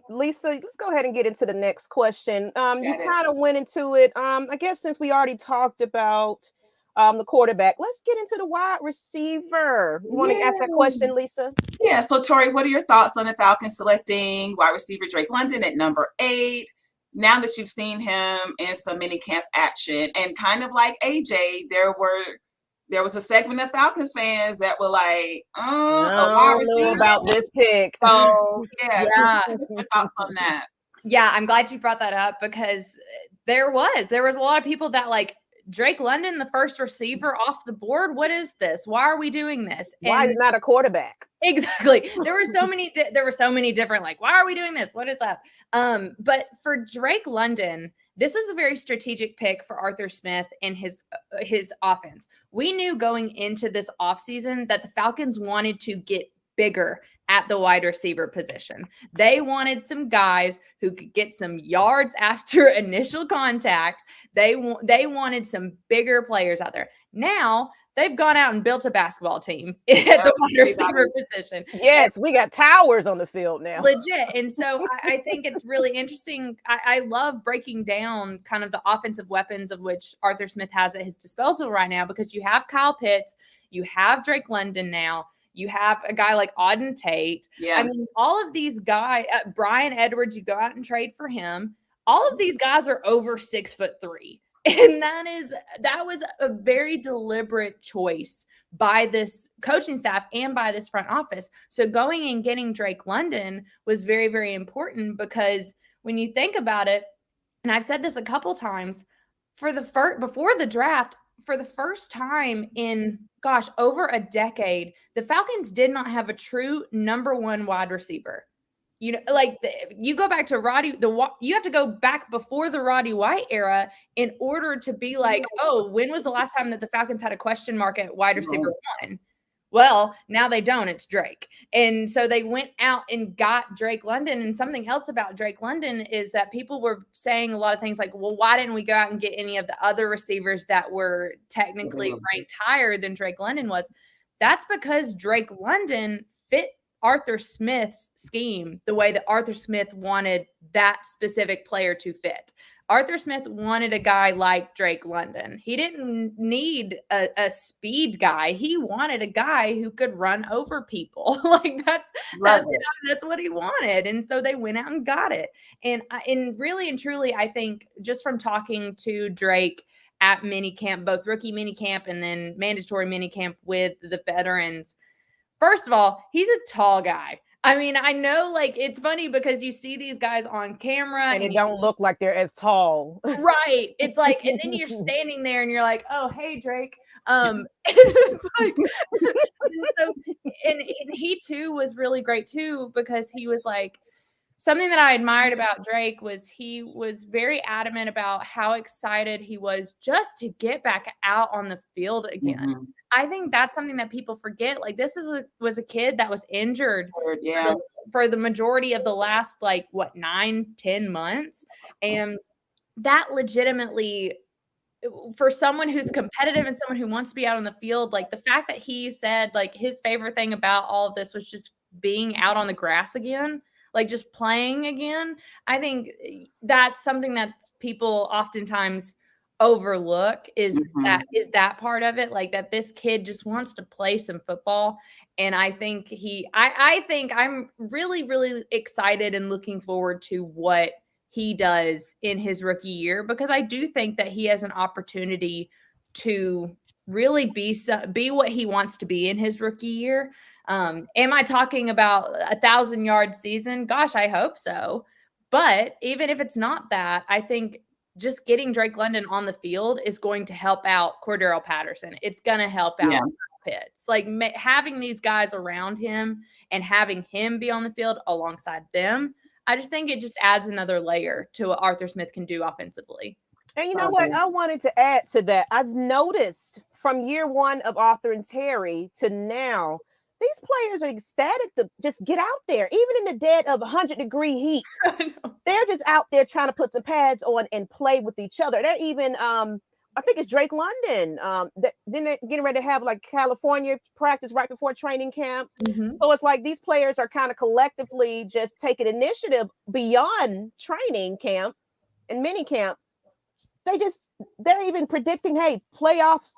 Lisa, let's go ahead and get into the next question. You kind of went into it. I guess since we already talked about the quarterback, let's get into the wide receiver. You want to ask that question, Lisa? Yeah. So, Tori, what are your thoughts on the Falcons selecting wide receiver Drake London at number 8? Now that you've seen him in some mini camp action, and kind of like AJ, there was a segment of Falcons fans that were like, a wide receiver about this pick. So, so your thoughts on that? Yeah, I'm glad you brought that up because there was a lot of people that like, Drake London, the first receiver off the board. What is this? Why are we doing this? Why is not a quarterback? Exactly. There were so many different, like, why are we doing this? What is that? But for Drake London, this was a very strategic pick for Arthur Smith and his offense. We knew going into this offseason that the Falcons wanted to get bigger at the wide receiver position. They wanted some guys who could get some yards after initial contact. They wanted some bigger players out there. Now they've gone out and built a basketball team at the wide receiver position. Yes, we got towers on the field now. Legit. And so I think it's really interesting. I love breaking down kind of the offensive weapons of which Arthur Smith has at his disposal right now, because you have Kyle Pitts, you have Drake London now, you have a guy like Auden Tate. Yeah. I mean, all of these guys, Brian Edwards, you go out and trade for him. All of these guys are over 6'3". And that was a very deliberate choice by this coaching staff and by this front office. So going and getting Drake London was very, very important, because when you think about it, and I've said this a couple times, before the draft, for the first time in, over a decade, the Falcons did not have a true number one wide receiver. You know, like you go back to you have to go back before the Roddy White era in order to be like, oh, when was the last time that the Falcons had a question mark at wide receiver one? Well, now they don't. It's Drake. And so they went out and got Drake London. And something else about Drake London is that people were saying a lot of things like, well, why didn't we go out and get any of the other receivers that were technically ranked higher than Drake London was? That's because Drake London fit Arthur Smith's scheme the way that Arthur Smith wanted that specific player to fit. Arthur Smith wanted a guy like Drake London. He didn't need a speed guy. He wanted a guy who could run over people. Like that's what he wanted. And so they went out and got it. And really and truly, I think just from talking to Drake at minicamp, both rookie minicamp and then mandatory minicamp with the veterans, first of all, he's a tall guy. I mean, I know, like, it's funny because you see these guys on camera and it don't look like they're as tall. Right. It's like, and then you're standing there and you're like, oh, hey, Drake. It's like, and he too was really great too, because he was like, something that I admired about Drake was he was very adamant about how excited he was just to get back out on the field again. Mm-hmm. I think that's something that people forget. Like, this was a kid that was injured for the majority of the last, 9-10 months. And that legitimately, for someone who's competitive and someone who wants to be out on the field, like the fact that he said, like, his favorite thing about all of this was just being out on the grass again, like just playing again. I think that's something that people oftentimes overlook is that part of it, like that this kid just wants to play some football. And I think I think I'm really, really excited and looking forward to what he does in his rookie year, because I do think that he has an opportunity to really be what he wants to be in his rookie year. Am I talking about 1,000-yard season? Gosh, I hope so. But even if it's not that, I think just getting Drake London on the field is going to help out Cordero Patterson. It's going to help out Pitts. Like having these guys around him and having him be on the field alongside them, I just think it just adds another layer to what Arthur Smith can do offensively. And you know what? I wanted to add to that. I've noticed from year one of Arthur and Terry to now, these players are ecstatic to just get out there, even in the dead of 100-degree heat. They're just out there trying to put some pads on and play with each other. They're even, I think it's Drake London. Then they're getting ready to have like California practice right before training camp. Mm-hmm. So it's like these players are kind of collectively just taking initiative beyond training camp and mini camp. They're even predicting, hey, playoffs,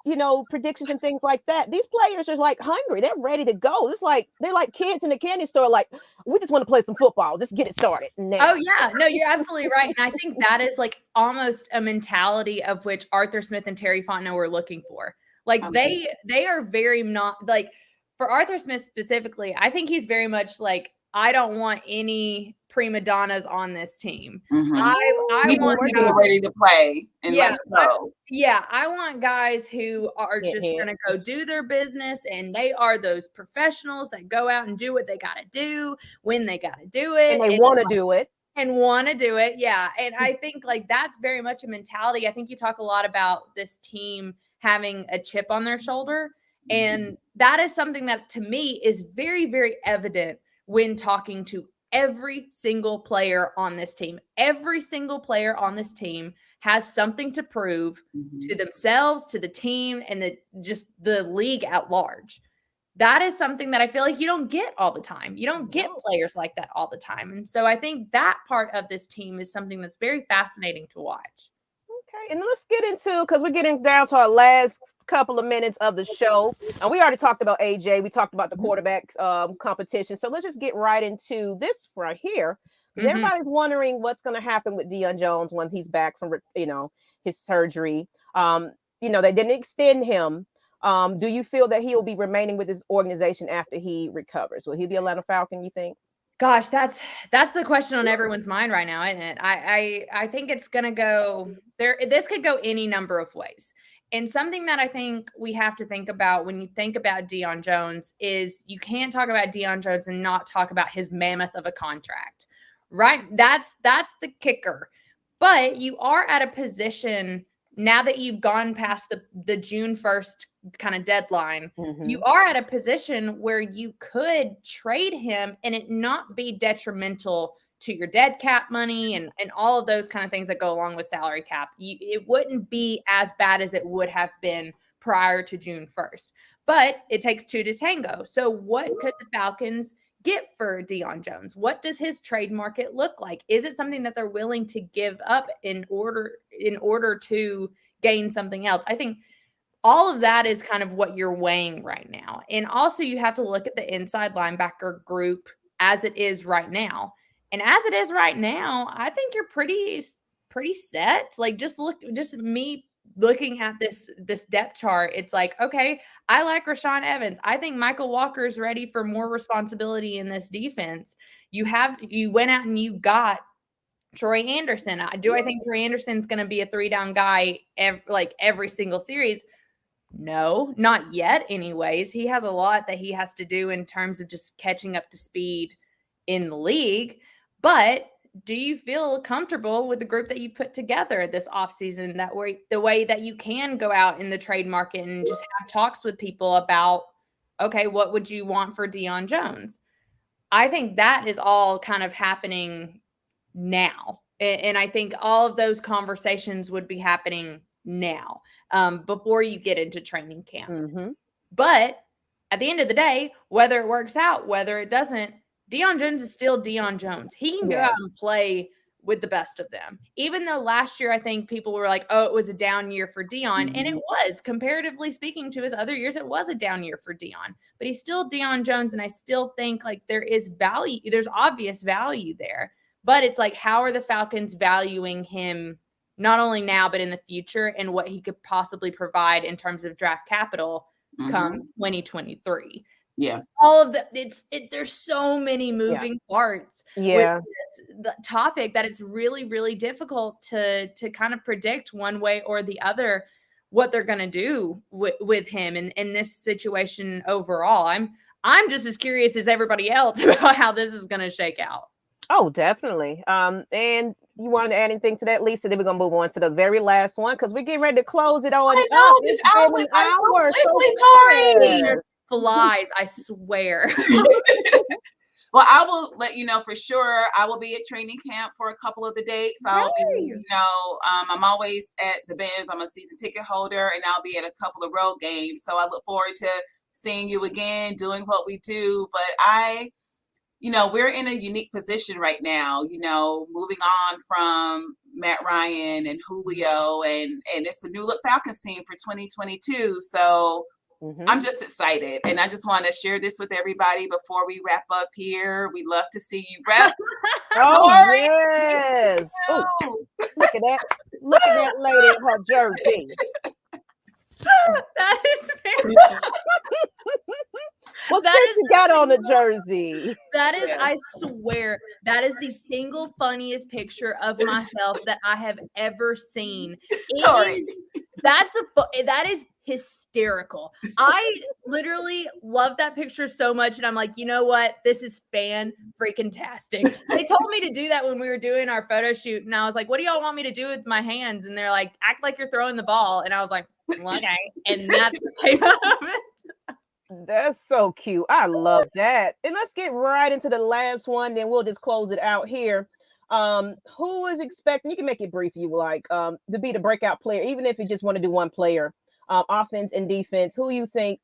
predictions and things like that. These players are like hungry. They're ready to go. It's like they're like kids in the candy store. Like, we just want to play some football. Just get it started now. Oh yeah, no, you're absolutely right. And I think that is like almost a mentality of which Arthur Smith and Terry Fontenot were looking for. Like they are very not like, for Arthur Smith specifically, I think he's very much like, I don't want any prima donnas on this team. Mm-hmm. I want people ready to play and let's go. I want guys who are just going to go do their business, and they are those professionals that go out and do what they got to do when they got to do it. And they want to do it. and want to do it. Yeah. And I think like that's very much a mentality. I think you talk a lot about this team having a chip on their shoulder. And that is something that to me is very, very evident when talking to every single player on this team. Every single player on this team has something to prove to themselves, to the team, and just the league at large. That is something that I feel like you don't get all the time. You don't get players like that all the time. And so I think that part of this team is something that's very fascinating to watch. Okay, and let's get into, because we're getting down to our last couple of minutes of the show. And we already talked about AJ. We talked about the quarterback competition. So let's just get right into this right here. Because everybody's wondering what's going to happen with Deion Jones when he's back from, his surgery. They didn't extend him. Do you feel that he will be remaining with his organization after he recovers? Will he be Atlanta Falcon, you think? Gosh, that's the question on everyone's mind right now, isn't it? I think it's going to go there. This could go any number of ways. And something that I think we have to think about when you think about Deion Jones is you can't talk about Deion Jones and not talk about his mammoth of a contract, right? That's the kicker. But you are at a position now that you've gone past the June 1st kind of deadline, you are at a position where you could trade him and it not be detrimental to your dead cap money and all of those kind of things that go along with salary cap. It wouldn't be as bad as it would have been prior to June 1st. But it takes two to tango. So what could the Falcons get for Deion Jones? What does his trade market look like? Is it something that they're willing to give up in order to gain something else? I think all of that is kind of what you're weighing right now. And also you have to look at the inside linebacker group as it is right now. And as it is right now, I think you're pretty set. Like just me looking at this depth chart, it's like, okay, I like Rashaan Evans. I think Michael Walker is ready for more responsibility in this defense. You went out and you got Troy Anderson. I think Troy Anderson's going to be a 3-down guy every single series? No, not yet anyways. He has a lot that he has to do in terms of just catching up to speed in the league. But do you feel comfortable with the group that you put together this offseason, the way that you can go out in the trade market and just have talks with people about, okay, what would you want for Deion Jones? I think that is all kind of happening now. And I think all of those conversations would be happening now before you get into training camp. But at the end of the day, whether it works out, whether it doesn't, Deion Jones is still Deion Jones. He can go out and play with the best of them. Even though last year, I think people were like, oh, it was a down year for Deion. And it was, comparatively speaking to his other years, it was a down year for Deion. But he's still Deion Jones. And I still think like there is value. There's obvious value there. But it's like, how are the Falcons valuing him not only now, but in the future and what he could possibly provide in terms of draft capital come 2023? Yeah. All of there's so many moving parts with the topic that it's really, really difficult to kind of predict one way or the other what they're going to do with him in this situation overall. I'm just as curious as everybody else about how this is going to shake out. Oh, definitely. And you wanted to add anything to that, Lisa? Then we're going to move on to the very last one because we're getting ready to close it on. I know, this hour went so quickly, Tori. Flies, I swear. Well, I will let you know for sure. I will be at training camp for a couple of the dates. I'll be, I'm always at the Benz. I'm a season ticket holder, and I'll be at a couple of road games. So I look forward to seeing you again, doing what we do. But we're in a unique position right now, moving on from Matt Ryan and Julio, and it's the new look Falcons team for 2022. So I'm just excited. And I just want to share this with everybody before we wrap up here. We love to see you rep. Oh, yes. Ooh, look at that. Look at that lady in her jersey. That is very Well, that you got on the jersey. That is, I swear, that is the single funniest picture of myself that I have ever seen. Tori. That is hysterical. I literally love that picture so much. And I'm like, you know what? This is fan-freaking-tastic. They told me to do that when we were doing our photo shoot. And I was like, what do y'all want me to do with my hands? And they're like, act like you're throwing the ball. And I was like, well, okay. And that's the came out of it. That's so cute. I love that. And let's get right into the last one, then we'll just close it out here. Who is expecting, you can make it brief if you like, to be the breakout player, even if you just want to do one player, offense and defense, who you think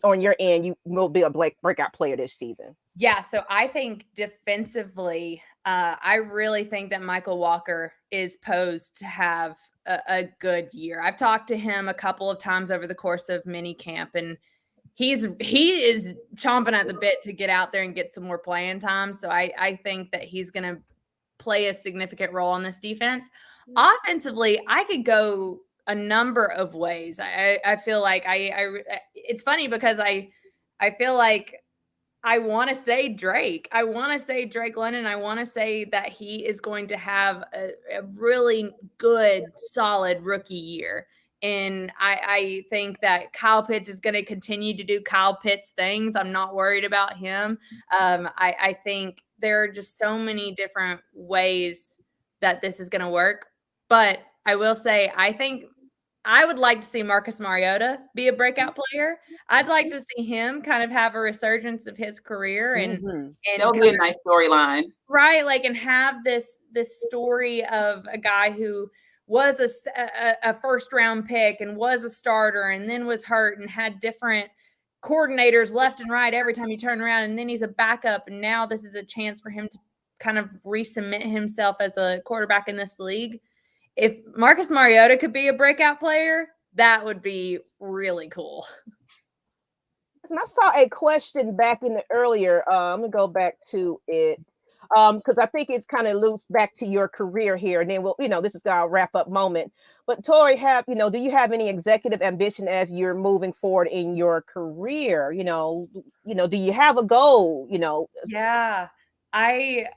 on your end you will be a breakout player this season? Yeah, so I think defensively, I really think that Michael Walker is posed to have a good year. I've talked to him a couple of times over the course of mini camp, and he is chomping at the bit to get out there and get some more playing time. So I think that he's going to play a significant role in this defense. Offensively, I could go a number of ways. I feel like it's funny because I feel like I want to say Drake. I want to say Drake London. I want to say that he is going to have a really good, solid rookie year. And I think that Kyle Pitts is going to continue to do Kyle Pitts things. I'm not worried about him. I think there are just so many different ways that this is going to work. But I will say, I think I would like to see Marcus Mariota be a breakout player. I'd like to see him kind of have a resurgence of his career and that'll be a nice storyline, right? Like, and have this story of a guy who was a first round pick and was a starter and then was hurt and had different coordinators left and right every time he turned around, and then he's a backup, and now this is a chance for him to kind of resubmit himself as a quarterback in this league. If Marcus Mariota could be a breakout player, that would be really cool. And I saw a question back in the earlier. I'm gonna go back to it because I think it's kind of loops back to your career here, and then we'll, this is our wrap up moment. But Tori, do you have any executive ambition as you're moving forward in your career? Do you have a goal? Yeah, I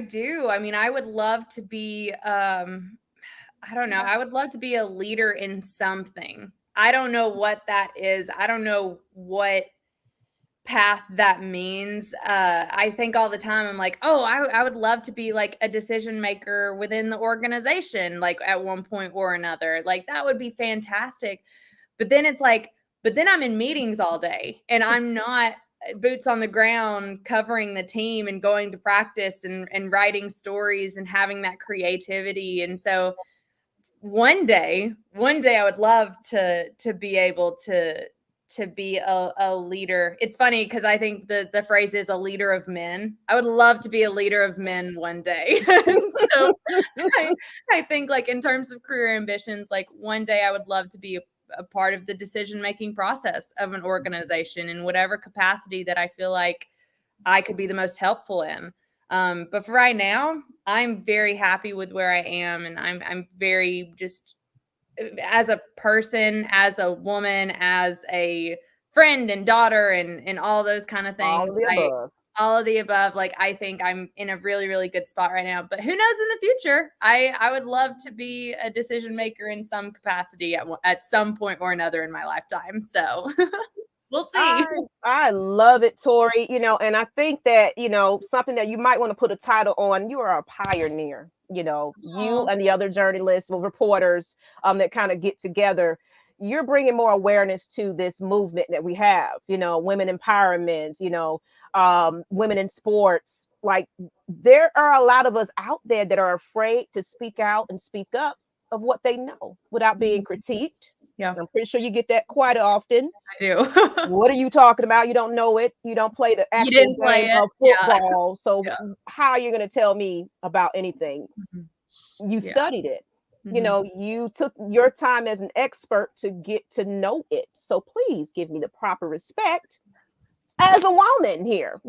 do. I mean, I would love to be. I don't know. I would love to be a leader in something. I don't know what that is. I don't know what path that means. I think all the time, I'm like, oh, I would love to be like a decision maker within the organization, like at one point or another. Like that would be fantastic. But then it's like, but then I'm in meetings all day and I'm not boots on the ground covering the team and going to practice and writing stories and having that creativity. And so one day I would love to be able to be a leader. It's funny because I think the phrase is a leader of men. I would love to be a leader of men one day. So I think like in terms of career ambitions, like one day I would love to be a part of the decision-making process of an organization in whatever capacity that I feel like I could be the most helpful in. But for right now, I'm very happy with where I am. And I'm very just as a person, as a woman, as a friend and daughter and all those kind of things. All of the above. Like, I think I'm in a really, really good spot right now, but who knows in the future? I would love to be a decision maker in some capacity at some point or another in my lifetime. So we'll see. I love it, Tori. And I think that, something that you might want to put a title on, you are a pioneer. You and the other journalists or reporters that kind of get together, you're bringing more awareness to this movement that we have, women empowerment, women in sports. Like, there are a lot of us out there that are afraid to speak out and speak up of what they know without being critiqued. Yeah. I'm pretty sure you get that quite often. I do. What are you talking about? You don't know it. You don't play the actual game of football. Yeah. So how are you going to tell me about anything? Mm-hmm. You studied it. Mm-hmm. You took your time as an expert to get to know it. So please give me the proper respect as a woman here.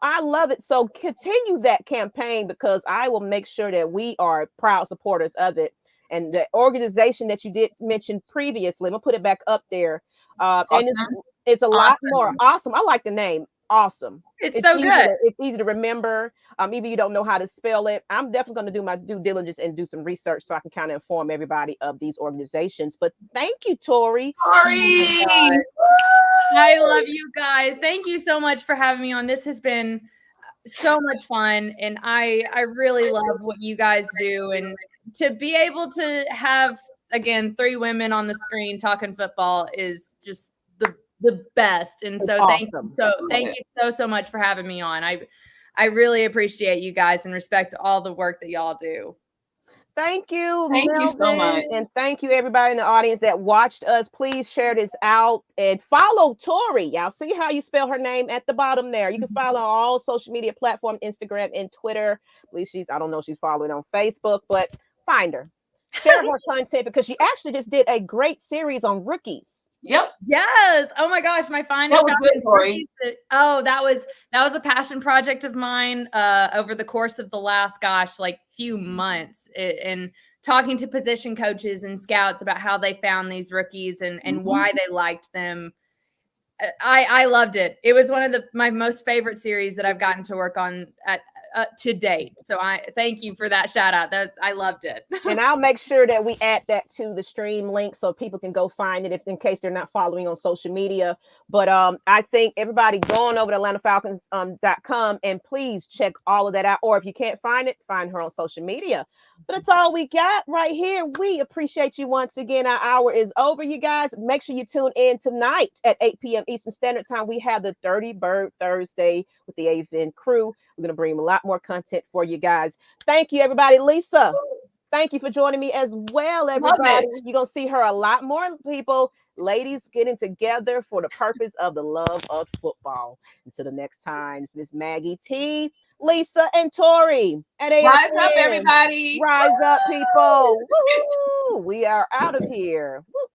I love it. So continue that campaign because I will make sure that we are proud supporters of it. And the organization that you did mention previously, I'm gonna put it back up there. Awesome. And it's a lot more awesome. I like the name awesome. It's so good. It's easy to remember. Even you don't know how to spell it. I'm definitely going to do my due diligence and do some research so I can kind of inform everybody of these organizations. But thank you, Tori. Tori. I love you guys. Thank you so much for having me on. This has been so much fun, and I really love what you guys do, and to be able to have, again, 3 women on the screen talking football is just the best. And so awesome. thank you so much for having me on. I really appreciate you guys and respect all the work that y'all do. Thank you. Thank you so much. And thank you everybody in the audience that watched us. Please share this out and follow Tori. Y'all see how you spell her name at the bottom there. You can follow all social media platforms, Instagram and Twitter. Please, I don't know if she's following on Facebook, but find her. Share her content because she actually just did a great series on rookies. Yep. Yes. Oh my gosh, my final. That was a passion project of mine over the course of the last few months, and talking to position coaches and scouts about how they found these rookies and why they liked them. I loved it. It was one of my most favorite series that I've gotten to work on to date. So I thank you for that shout out. I loved it. And I'll make sure that we add that to the stream link so people can go find it in case they're not following on social media. But I think everybody going over to AtlantaFalcons.com and please check all of that out. Or if you can't find it, find her on social media. But that's all we got right here. We appreciate you once again. Our hour is over, you guys. Make sure you tune in tonight at 8 p.m. Eastern Standard Time. We have the 30 Bird Thursday with the AFN crew. We're going to bring a lot more content for you guys. Thank you, everybody. Lisa, thank you for joining me as well, everybody. You're going to see her a lot more, people. Ladies getting together for the purpose of the love of football. Until the next time, Miss Maggie T, Lisa, and Tori at AFN. Rise up, everybody. Rise up, people. Woo-hoo. We are out of here. Woo.